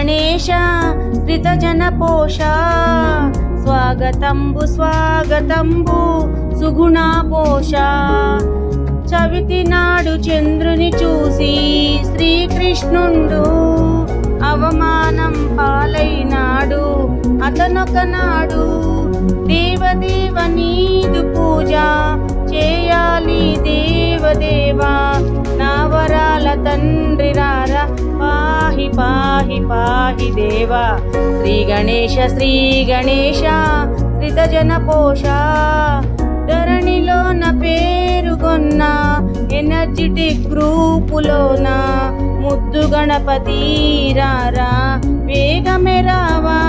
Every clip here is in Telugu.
గణేశ శ్రితజనపోష స్వాగతంబు స్వాగతంబు సుగుణాపోష. చవితి నాడు చంద్రుని చూసి శ్రీకృష్ణుండు అవమానం పాలైనాడు అతనొకనాడు. దేవదేవ నీదు పూజ చేయాలి దేవదేవా, నా వరాల తండ్రి రారా పాహి పాహి పాహి దేవా. శ్రీ గణేశ శ్రీ గణేశ శ్రితజన పోష. ధరణిలోన పేరుగొన్న ఎనర్జిటిక్ గ్రూపులోన ముద్దు గణపతి రారా వేగమే రావా.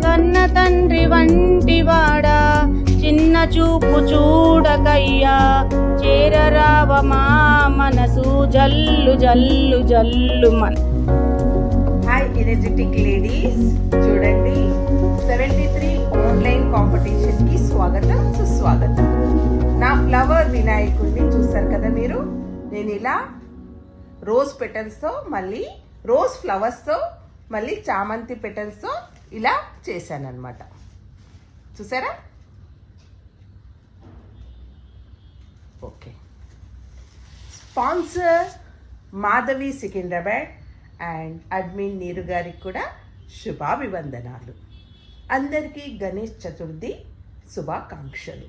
కన్న తండ్రి వంటి వాడా చిన్న చూపు చూడకయ్యా, చేరరావ మా మనసు జల్లు జల్లు జల్లు మన. హాయ్ ఎనర్జెటిక్ లేడీస్, చూడండి 73 ఆన్లైన్ కాంపిటీషన్ కి స్వాగతం సుస్వాగతం. నా ఫ్లవర్ వినాయకుడిని చూస్తారు కదా మీరు. నేను ఇలా రోజ్ పెటల్స్ తో, మళ్ళీ రోజ్ ఫ్లవర్స్ తో, మళ్ళీ చామంతి పెటల్స్ తో ఇలా చేశాను అనమాట. చూసారా? Okay. Sponsor Madhavi Secunderabad and admin నీరు గారికి కూడా శుభాభివందనాలు. అందరికీ గణేష్ చతుర్థి శుభాకాంక్షలు.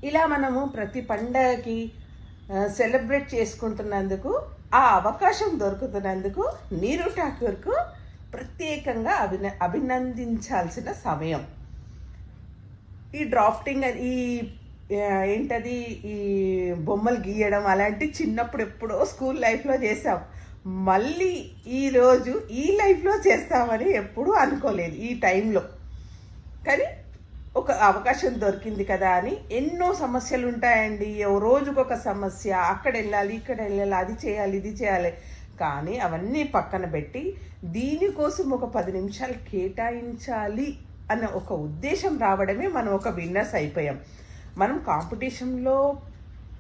ఇలా మనము ప్రతి పండగకి సెలబ్రేట్ చేసుకుంటున్నందుకు, ఆ అవకాశం దొరుకుతున్నందుకు నీరు ఠాకూర్కు ప్రత్యేకంగా అభినందించాల్సిన సమయం. ఈ డ్రాఫ్టింగ్, ఈ ఏంటది, ఈ బొమ్మలు గీయడం అలాంటి చిన్నప్పుడు ఎప్పుడో స్కూల్ లైఫ్లో చేసాం. మళ్ళీ ఈరోజు ఈ లైఫ్లో చేస్తామని ఎప్పుడూ అనుకోలేదు ఈ టైంలో. కానీ ఒక అవకాశం దొరికింది కదా అని. ఎన్నో సమస్యలు ఉంటాయండి, రోజుకొక సమస్య, అక్కడ వెళ్ళాలి ఇక్కడ వెళ్ళాలి, అది చేయాలి ఇది చేయాలి. కానీ అవన్నీ పక్కన పెట్టి దీనికోసం ఒక 10 నిమిషాలు కేటాయించాలి అన్న ఒక ఉద్దేశం రావడమే మనం ఒక విన్నర్స్ అయిపోయాం. మనం కాంపిటీషన్లో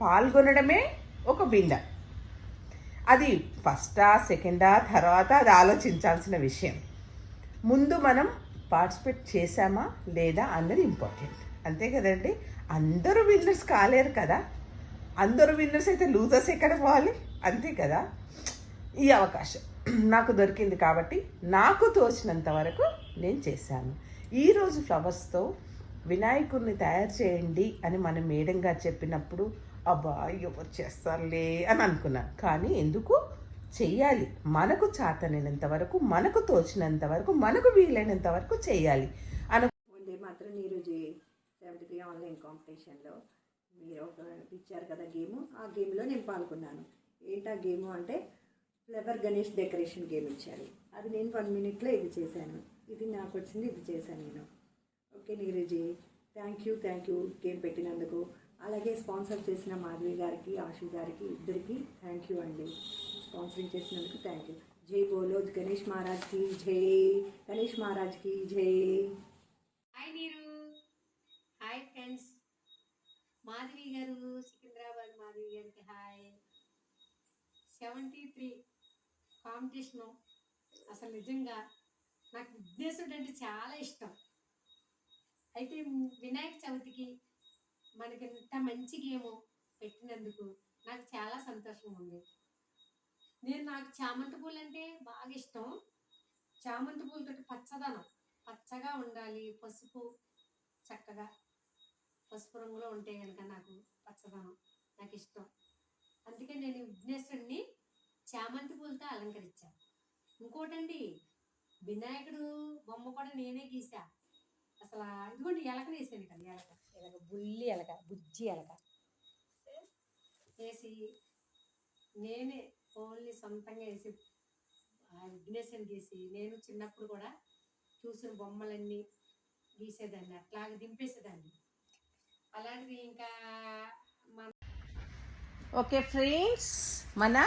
పాల్గొనడమే ఒక విన్నర్. అది ఫస్టా సెకండా తర్వాత అది ఆలోచించాల్సిన విషయం. ముందు మనం పార్టిసిపేట్ చేశామా లేదా అన్నది ఇంపార్టెంట్, అంతే కదండి. అందరూ విన్నర్స్ కాలేరు కదా. అందరూ విన్నర్స్ అయితే లూజర్స్ ఎక్కడ పోవాలి, అంతే కదా. ఈ అవకాశం నాకు దొరికింది కాబట్టి నాకు తోచినంత వరకు నేను చేశాను. ఈరోజు ఫ్లవర్స్తో వినాయకుడిని తయారు చేయండి అని మన మేడం గారు చెప్పినప్పుడు అబ్బా ఎవరు చేస్తారులే అని అనుకున్నాను. కానీ ఎందుకు చెయ్యాలి, మనకు చేతనైనంత వరకు, మనకు తోచినంత వరకు, మనకు వీలైనంత వరకు చేయాలి ముందే మాత్రం ఈరోజు 73 ఆన్లైన్ కాంపిటీషన్లో మీరు ఇచ్చారు కదా గేము, ఆ గేమ్లో నేను పాల్గొన్నాను. ఏంటా గేము అంటే ఫ్లవర్ గణేష్ డెకరేషన్ గేమ్ ఇచ్చారు. అది నేను 1 మినిట్లో ఇది చేశాను. ఇది నాకు వచ్చింది, ఇది చేశాను నేను. ఓకే నీరజీ, థ్యాంక్ యూ గేమ్ పెట్టినందుకు. అలాగే స్పాన్సర్ చేసిన మాధవి గారికి, ఆశు గారికి, ఇద్దరికి థ్యాంక్ యూ అండి. స్పాన్సరింగ్ చేసినందుకు థ్యాంక్ యూ. జై బోలో గణేష్ మహారాజ్కి జై, గణేష్ మహారాజ్కి జై. హాయ్ నీరు, హాయ్ ఫ్రెండ్స్. మాధవి గారు, సికింద్రాబాద్ మాధవి గారికి హాయ్. 73 కాంపిటీషను అసలు నిజంగా నాకు విఘ్నేశ్వరుడు అంటే చాలా ఇష్టం. అయితే వినాయక చవితికి మనకి ఇంత మంచి గేమ్ పెట్టినందుకు నాకు చాలా సంతోషంగా ఉంది. నాకు చామంతి పూలు అంటే బాగా ఇష్టం. చామంతి పూలతో పచ్చదనం, పచ్చగా ఉండాలి, పసుపు చక్కగా పసుపు రంగులో ఉంటే కనుక నాకు పచ్చదనం నాకు ఇష్టం. అందుకే నేను విఘ్నేశ్వరుడిని చామంతి పూలతో అలంకరించాను. ఇంకోటండి, వినాయకుడు బొమ్మ కూడా నేనే గీసా. అసలు ఇదిగోండి ఎలకని వేసాను కదా, ఎలక బుల్లి ఎలక, బుజ్జి ఎలక వేసి నేనే ఓన్లీ సొంతంగా వేసి విఘ్నేశ్వరుని గీసి, నేను చిన్నప్పుడు కూడా చూసిన బొమ్మలన్నీ గీసేదాన్ని, అట్లాగే దింపేసేదాన్ని. అలాంటిది ఇంకా ఓకే ఫ్రెండ్స్, మన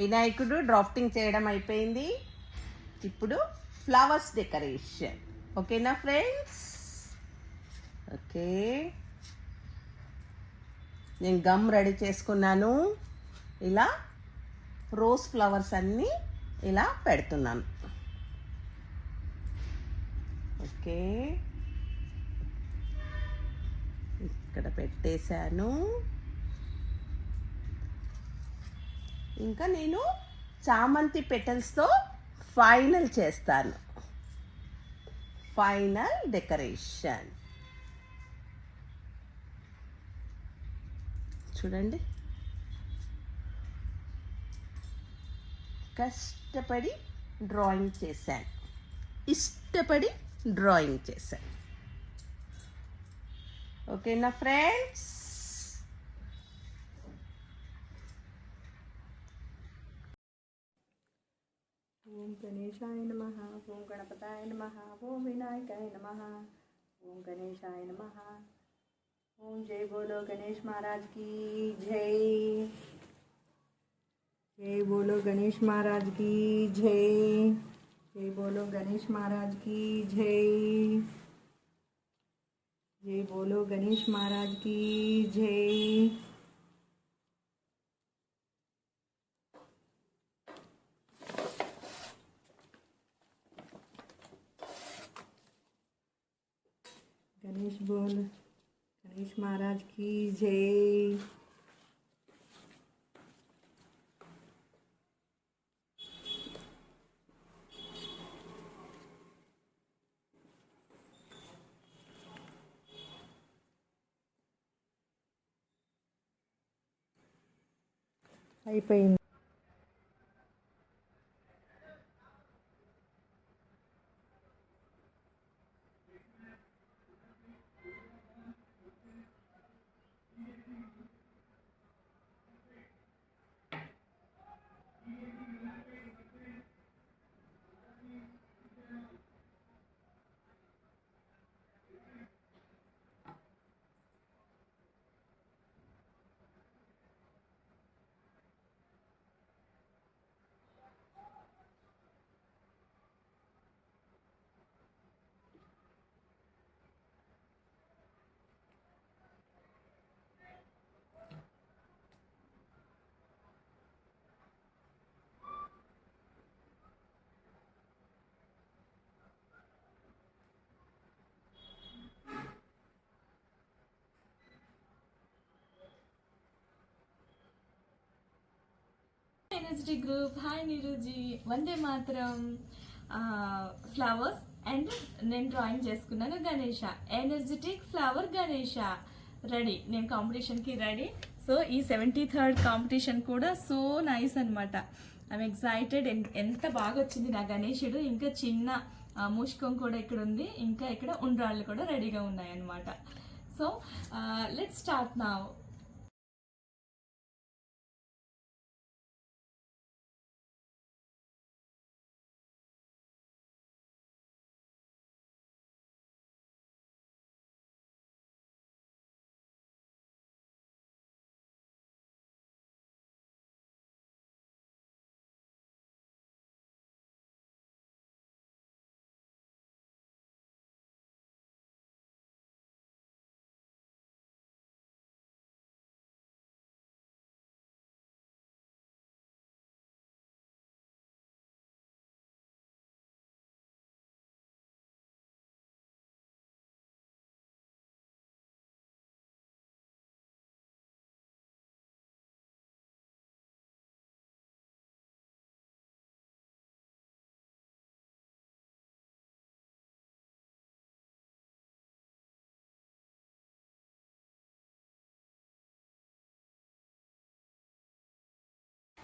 వినాయకుడు డ్రాఫ్టింగ్ చేయడం అయిపోయింది. ఇప్పుడు ఫ్లవర్స్ డెకరేషన్. ఓకేనా ఫ్రెండ్స్? ఓకే, నేను గమ్ రెడీ చేసుకున్నాను. ఇలా రోజ్ ఫ్లవర్స్ అన్నీ ఇలా పెడుతున్నాను. ఓకే, ఇక్కడ పెట్టేశాను. ఇంకా నేను చామంతి పెటల్స్తో ఫైనల్ చేస్తాను. ఫైనల్ డెకరేషన్ చూడండి. కష్టపడి డ్రాయింగ్ చేశాను, ఇష్టపడి డ్రాయింగ్ చేశాను. ఓకేనా ఫ్రెండ్స్? ఓం గణేశాయ నమః, ఓం గణపతాయ నమః, ఓం వినాయకాయ నమః, ఓం గణేశాయ నమః. ఓం జై బోలో గణేష్ महाराज की जय. जय बोलो गणेश महाराज की जय. जय बोलो गणेश महाराज की जय. जय बोलो गणेश महाराज की जय. गणेश बोल गणेश महाराज की जय. అయిపోయింది. ఎనర్జెటిక్ గ్రూప్, హాయ్ నీరుజీ, వందే మాత్రం, ఫ్లవర్స్ అండ్ నేను డ్రాయింగ్ చేసుకున్నాను Ganesha, energetic flower Ganesha ready. నేను కాంపిటీషన్కి రెడీ. సో ఈ 73rd కాంపిటీషన్ కూడా సో నైస్ అనమాట. I'm excited. ఎంత బాగా వచ్చింది నా గణేశుడు. ఇంకా చిన్న మూషికం కూడా ఇక్కడ ఉంది, ఇంకా ఇక్కడ ఉండ్రాళ్ళు కూడా రెడీగా ఉన్నాయన్నమాట. So let's start now.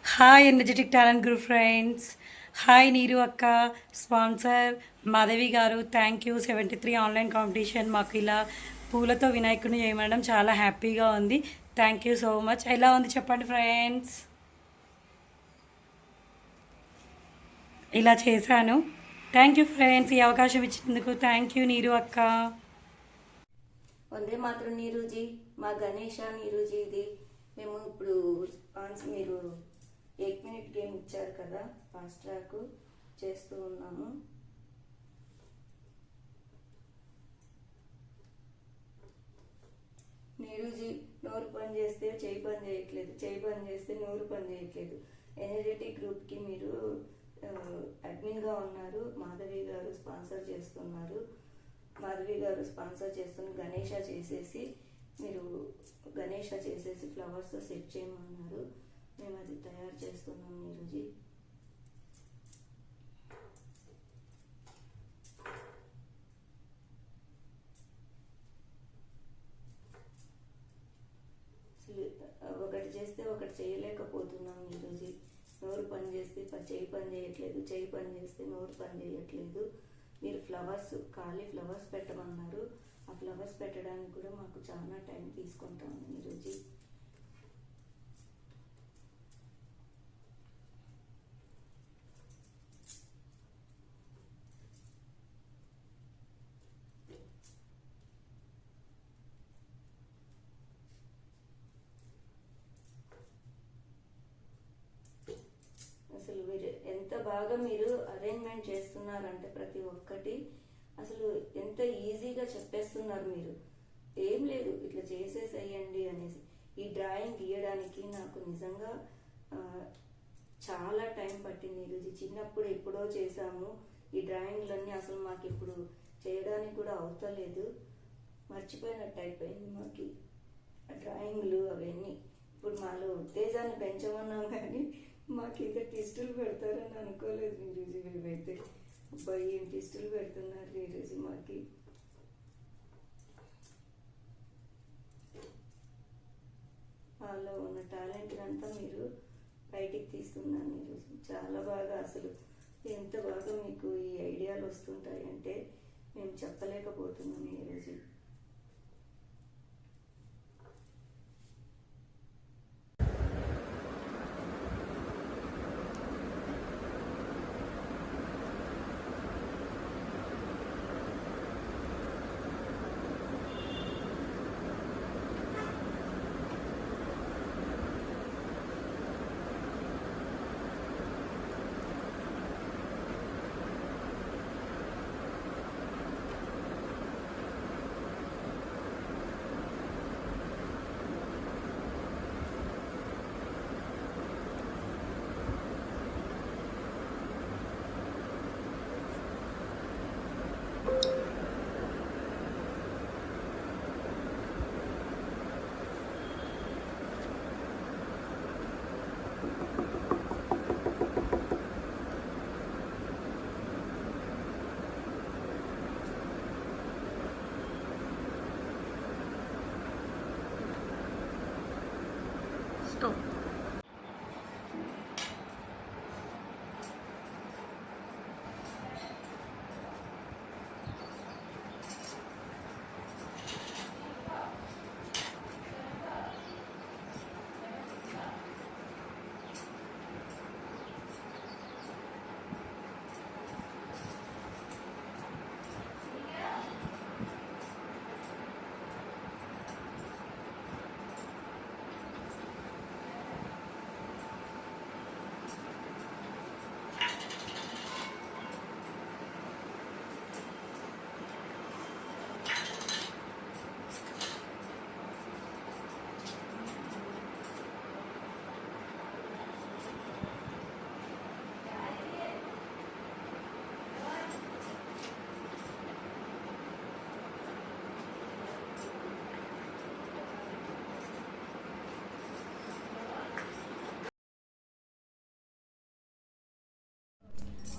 Hi energetic talent group friends. Hi నీరు అక్క, sponsor Madhavi garu, thank you. 73 online competition మాకు ఇలా పూలతో వినాయకుడిని చేయమనడం చాలా హ్యాపీగా ఉంది. Thank you so much. ఎలా ఉంది చెప్పండి ఫ్రెండ్స్. ఇలా చేశాను. థ్యాంక్ యూ ఫ్రెండ్స్, ఈ అవకాశం ఇచ్చినందుకు. థ్యాంక్ యూ నీరు అక్క. వందే మాత్రం నీరుజీ, మా గణేష నీరుజీ ఇది. మేము ఇప్పుడు మీరు 8 minute గేమ్ ఇచ్చారు కదా, ఫాస్ట్ ట్రాక్ చేస్తూ ఉన్నాము. నీరుజీ నోరు పని చేస్తే చేయి పని చేయట్లేదు, చేయి పని చేస్తే నోరు పని చేయట్లేదు. ఎనర్జెటిక్ గ్రూప్కి మీరు అడ్మిన్గా ఉన్నారు. మాధవి గారు స్పాన్సర్ చేస్తున్నారు. మాధవి గారు స్పాన్సర్ చేస్తున్న గణేష చేసేసి ఫ్లవర్స్తో సెట్ చేయమన్నారు. మేము అది తయారు చేస్తున్నాం ఈరోజు. ఒకటి చేస్తే ఒకటి చేయలేకపోతున్నాం ఈరోజు. నోరు పని చేస్తే చెయ్యి పని చేయట్లేదు, చెయ్యి పని చేస్తే నోరు పని చేయట్లేదు. మీరు ఖాళీ ఫ్లవర్స్ పెట్టమన్నారు. ఆ ఫ్లవర్స్ పెట్టడానికి కూడా మాకు చాలా టైం తీసుకుంటాము ఈరోజు. అసలు మీరు ఎంత బాగా మీరు అరేంజ్మెంట్ చేస్తున్నారంటే ప్రతి ఒక్కటి అసలు ఎంత ఈజీగా చెప్పేస్తున్నారు. మీరు ఏం లేదు ఇట్లా చేసేసేయండి అనేసి. ఈ డ్రాయింగ్ గీయడానికి నాకు నిజంగా చాలా టైం పట్టింది ఈరోజు. చిన్నప్పుడు ఎప్పుడో చేసాము ఈ డ్రాయింగ్లన్నీ, అసలు మాకు ఇప్పుడు చేయడానికి కూడా అవుతలేదు. మర్చిపోయినట్టు అయిపోయింది మాకు ఆ డ్రాయింగ్లు అవన్నీ. ఇప్పుడు మాలో ఉత్తేజాన్ని పెంచమన్నాం కానీ మాకు ఇంకా టెస్టులు పెడతారని అనుకోలేదు ఈరోజు. మేమైతే అబ్బాయి ఏం టెస్టులు పెడుతున్నారు ఈరోజు మాకు. వాళ్ళలో ఉన్న టాలెంట్ అంతా మీరు బయటికి తీస్తున్నాను ఈరోజు. చాలా బాగా అసలు ఎంత బాగా మీకు ఈ ఐడియాలు వస్తుంటాయంటే మేము చెప్పలేకపోతున్నాము ఈరోజు.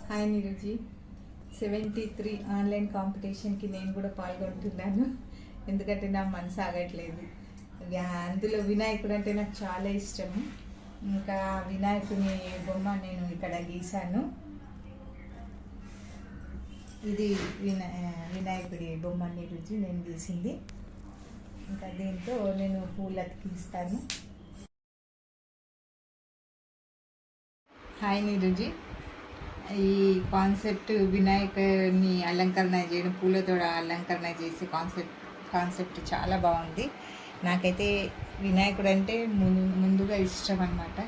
హాయ్ నీరజీ, 73 ఆన్లైన్ కాంపిటీషన్కి నేను కూడా పాల్గొంటున్నాను. ఎందుకంటే నా మనసు ఆగట్లేదు. అందులో వినాయకుడు అంటే నాకు చాలా ఇష్టము. ఇంకా వినాయకుని బొమ్మ నేను ఇక్కడ గీశాను. ఇది వినాయకుడి బొమ్మ నీరజీ నేను గీసింది. ఇంకా దీంతో నేను పూలు అతికిస్తాను. హాయ్ నీరజీ, ఈ కాన్సెప్ట్ వినాయకుని అలంకరణ చేయడం, పూలతో అలంకరణ చేసే కాన్సెప్ట్ చాలా బాగుంది. నాకైతే వినాయకుడు అంటే ముందుగా ఇష్టం అన్నమాట.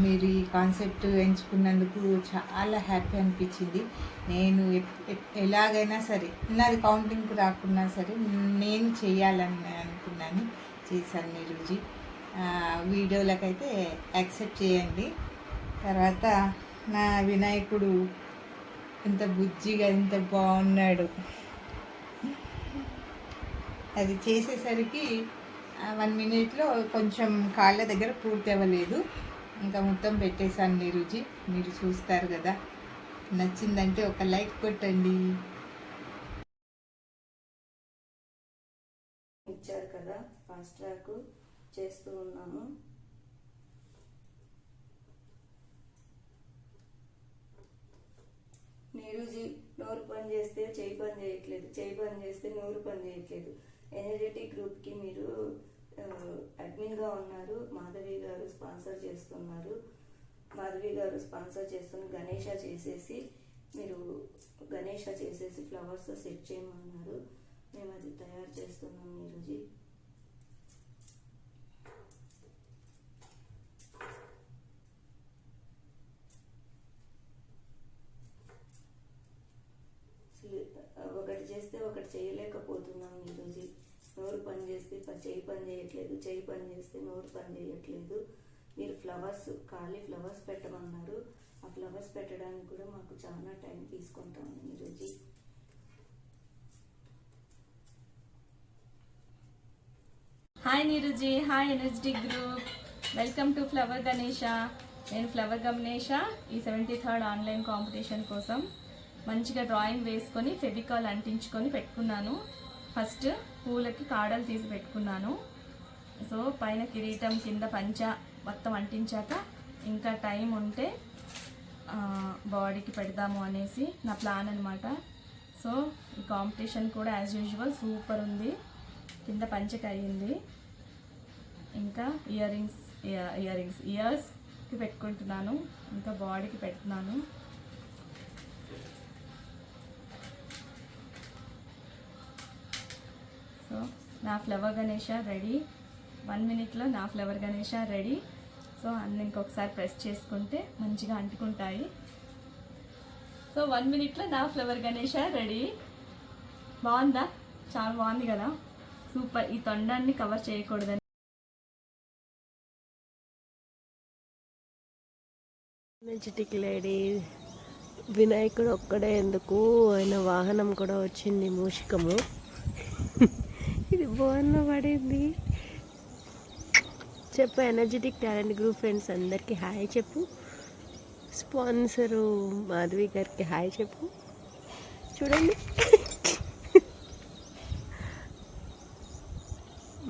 మీరు ఈ కాన్సెప్ట్ ఎంచుకున్నందుకు చాలా హ్యాపీ అనిపించింది. నేను ఎలాగైనా సరే, నాది కౌంటింగ్కి రాకున్నా సరే నేను చేయాలని అనుకున్నాను, చేశాను నీరజీ. వీడియోలకైతే యాక్సెప్ట్ చేయండి. తర్వాత నా వినాయకుడు ఎంత బుజ్జిగా ఎంత బాగున్నాడు. అది చేసేసరికి 1 మినిట్లో కొంచెం కాళ్ళ దగ్గర పూర్తి అవ్వలేదు, ఇంకా మొత్తం పెట్టేశాను నీరుజీ. మీరు చూస్తారు కదా, నచ్చిందంటే ఒక లైక్ కొట్టండి. ఇచ్చారు కదా, ఫాస్ట్ ట్రాక్ చేస్తూ ఉన్నాము. నీరుజీ నోరు పని చేస్తే చేయి పని చేయట్లేదు, చేయి పని చేస్తే నోరు పని చేయట్లేదు. ఎనర్జెటిక్ గ్రూప్కి మీరు అడ్మిన్గా ఉన్నారు. మాధవి గారు స్పాన్సర్ చేస్తున్నారు. మాధవి గారు స్పాన్సర్ చేస్తున్న గణేష చేసేసి ఫ్లవర్స్తో సెట్ చేయమన్నారు. మేము అది తయారు చేస్తున్నాం నీరుజీ. ఒకటి చేస్తే ఒకటి చేయలేకపోతున్నాం ఈరోజు. నోరు పని చేస్తే చేయి పని చేయట్లేదు, చేయి పని చేస్తే నోరు పని చేయట్లేదు. మీరు ఖాళీ ఫ్లవర్స్ పెట్టమన్నారు. ఆ ఫ్లవర్స్ పెట్టడానికి కూడా మాకు చాలా టైం తీసుకుంటాం ఈరోజు. Hi Neeruji, hi energetic group, welcome to flower Ganesha. నేను ఫ్లవర్ గణేష ఈ 73rd ఆన్లైన్ కాంపిటీషన్ కోసం మంచిగా డ్రాయింగ్ వేసుకొని ఫెవికాల్ అంటించుకొని పెట్టుకున్నాను. ఫస్ట్ పూలకి కాడలు తీసి పెట్టుకున్నాను. సో పైన కిరీటం, కింద పంచ మొత్తం అంటించాక ఇంకా టైం ఉంటే బాడీకి పెడదాము అనేసి నా ప్లాన్ అనమాట. సో ఈ కాంపిటీషన్ కూడా యాజ్ యూజువల్ సూపర్ ఉంది. కింద పంచకి అయ్యింది. ఇంకా ఇయర్స్కి పెట్టుకుంటున్నాను, ఇంకా బాడీకి పెడుతున్నాను. సో నా ఫ్లవర్ గణేష రెడీ. 1 మినిట్లో నా ఫ్లవర్ గణేష రెడీ. సో అన్నీ ఇంకొకసారి ప్రెస్ చేసుకుంటే మంచిగా అంటుకుంటాయి. సో 1 మినిట్లో నా ఫ్లవర్ గణేష రెడీ. బాగుందా? చాలా బాగుంది కదా, సూపర్. ఈ తొండాన్ని కవర్ చేయకూడదని ఎనర్జెటిక్ లేడీ వినాయకుడు ఒక్కడే ఎందుకు, ఆయన వాహనం కూడా వచ్చింది, మూషికము. ఇది బాగున్న పడింది. చెప్పు ఎనర్జెటిక్ టాలెంట్ గ్రూప్ ఫ్రెండ్స్ అందరికీ హాయ్ చెప్పు. స్పాన్సరు మాధవి గారికి హాయ్ చెప్పు. చూడండి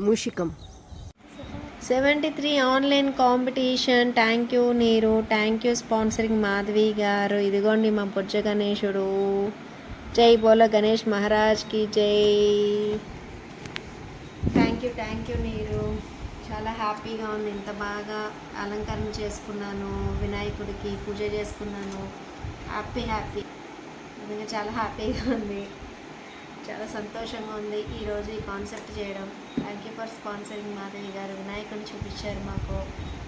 మూషికం. 73 ఆన్లైన్ కాంపిటీషన్. థ్యాంక్ యూ నీరు, థ్యాంక్ యూ స్పాన్సరింగ్ మాధవి గారు. ఇదిగోండి మా బుజ్జ గణేశుడు. జై బోలో గణేష్ మహారాజ్కి జై. థ్యాంక్ యూ నీరు. చాలా హ్యాపీగా ఉంది. ఇంత బాగా అలంకరణ చేసుకున్నాను, వినాయకుడికి పూజ చేసుకున్నాను. హ్యాపీ నిజంగా చాలా హ్యాపీగా ఉంది, చాలా సంతోషంగా ఉంది ఈరోజు ఈ కాన్సెప్ట్ చేయడం. Thank you for sponsoring Madhavi గారు. వినాయకుడిని చూపించారు మాకు.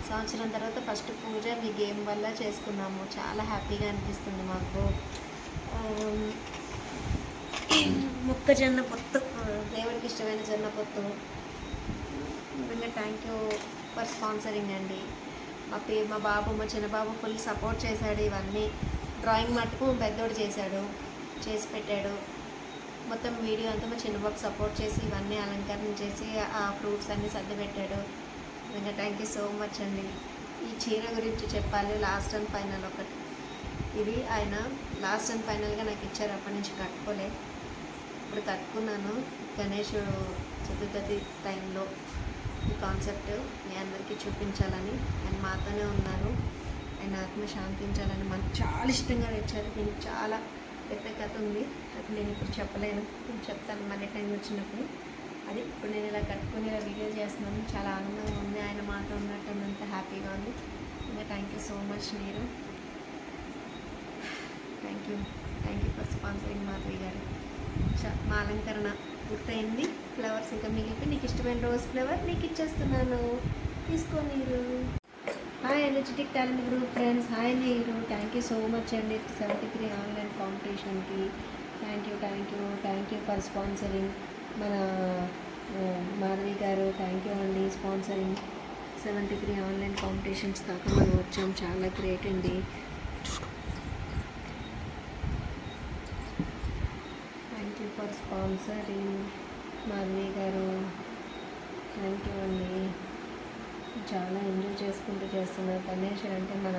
సంవత్సరం తర్వాత ఫస్ట్ పూజ మీ గేమ్ వల్ల చేసుకున్నాము. చాలా హ్యాపీగా అనిపిస్తుంది మాకు. మొక్కజొన్న పొత్తు, దేవుడికి ఇష్టమైన జొన్న పొత్తు. నిజంగా థ్యాంక్ యూ ఫర్ స్పాన్సరింగ్ అండి. మా బాబు, మా చిన్న బాబు ఫుల్ సపోర్ట్ చేశాడు. ఇవన్నీ డ్రాయింగ్ మటుకు పెద్దోడు చేసి పెట్టాడు. మొత్తం వీడియో అంతా మా చిన్నబాబు సపోర్ట్ చేసి ఇవన్నీ అలంకరణ చేసి ఆ ఫ్రూట్స్ అన్నీ సర్ది పెట్టాడు. నిజంగా థ్యాంక్ యూ సో మచ్ అండి. ఈ చీర గురించి చెప్పాలి. లాస్ట్ అండ్ ఫైనల్ ఒకటి ఇది ఆయన లాస్ట్ అండ్ ఫైనల్గా నాకు ఇచ్చారు. అప్పటి నుంచి కట్టుకోలే, ఇప్పుడు కట్టుకున్నాను. గణేష్ చతుర్థి టైంలో ఈ కాన్సెప్ట్ మీ అందరికీ చూపించాలని ఆయన మాతోనే ఉన్నారు. ఆయన ఆత్మ శాంతించాలని మనకు చాలా ఇష్టంగా తెచ్చారు. దీనికి చాలా పెద్ద కథ ఉంది, అది నేను ఇప్పుడు చెప్పలేను, నేను చెప్తాను మళ్ళీ టైం వచ్చినప్పుడు. అది ఇప్పుడు నేను ఇలా కట్టుకొని ఇలా వీడియో చేస్తున్నాను. చాలా ఆనందంగా ఉంది. ఆయన మాతో ఉన్నట్టు అంత హ్యాపీగా ఉంది. ఇంకా థ్యాంక్ యూ సో మచ్ నీరు. Thank you for sponsoring Madhavi గారు. మా అలంకరణ పూర్తయింది. ఫ్లవర్స్ ఇంకా మిగిలిపోయి నీకు ఇష్టమైన రోజ్ ఫ్లవర్ నీకు ఇచ్చేస్తున్నాను, తీసుకో Neeru. Hi energetic talent group friends, hi Neeru. Thank you so much అండి 73 ఆన్లైన్ కాంపిటీషన్కి. థ్యాంక్ యూ ఫర్ స్పాన్సరింగ్ మన మాధవి గారు. థ్యాంక్ యూ అండి స్పాన్సరింగ్ 73 ఆన్లైన్ కాంపిటీషన్స్ దాకా మనం వచ్చాం. చాలా గ్రేట్ అండి. Sponsoring Madhavi garu, thank you అండి. చాలా ఎంజాయ్ చేసుకుంటూ చేస్తున్నారు. గణేష్ అంటే మన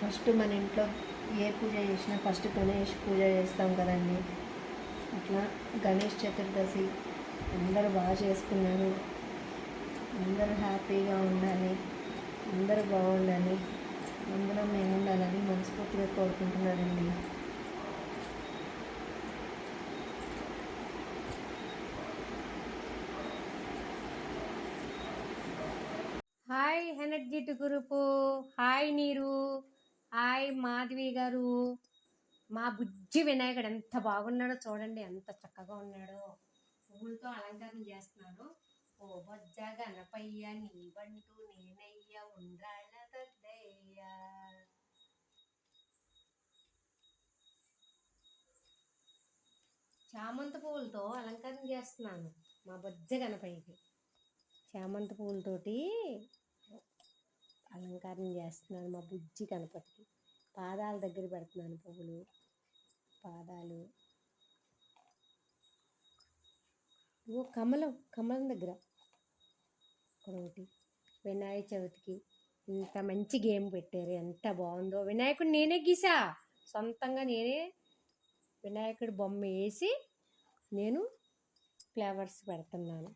ఫస్ట్ మన ఇంట్లో ఏ పూజ చేసినా ఫస్ట్ గణేష్ పూజ చేస్తాం కదండి. అట్లా గణేష్ చతుర్దశి అందరూ బాగా చేసుకున్నారు. అందరూ హ్యాపీగా ఉండాలి, అందరూ బాగుండాలి, అందరం మేము ఉండాలని మనస్ఫూర్తిగా కోరుకుంటున్నానండి. హాయ్ ఎనర్జెటిక్ గ్రూపు, హాయ్ నీరు, హాయ్ మాధవి గారు. మా బుజ్జి వినాయకుడు ఎంత బాగున్నాడో చూడండి, ఎంత చక్కగా ఉన్నాడో. పువ్వులతో అలంకరణ చేస్తున్నాడు. ఓ బొజ్జ గణపయ్య నీ బంటూ నేనయ్య ఉండ్రాళ్ళ దద్దయ్య. చామంతి పువ్వులతో అలంకరణ చేస్తున్నాను మా బొజ్జ గణపయ్యకి. చామంతి పువ్వులతోటి అలంకరణ చేస్తున్నాను మా బుజ్జి గణపతికి. పాదాల దగ్గర పెడుతున్నాను పువ్వులు, పాదాలు. ఇగో కమలం దగ్గర ఒకటి. వినాయక చవితికి ఇంత మంచి గేమ్ పెట్టారు, ఎంత బాగుందో. వినాయకుడు నేనే గీసా, సొంతంగా నేనే వినాయకుడి బొమ్మ వేసి నేను ఫ్లవర్స్ పెడుతున్నాను.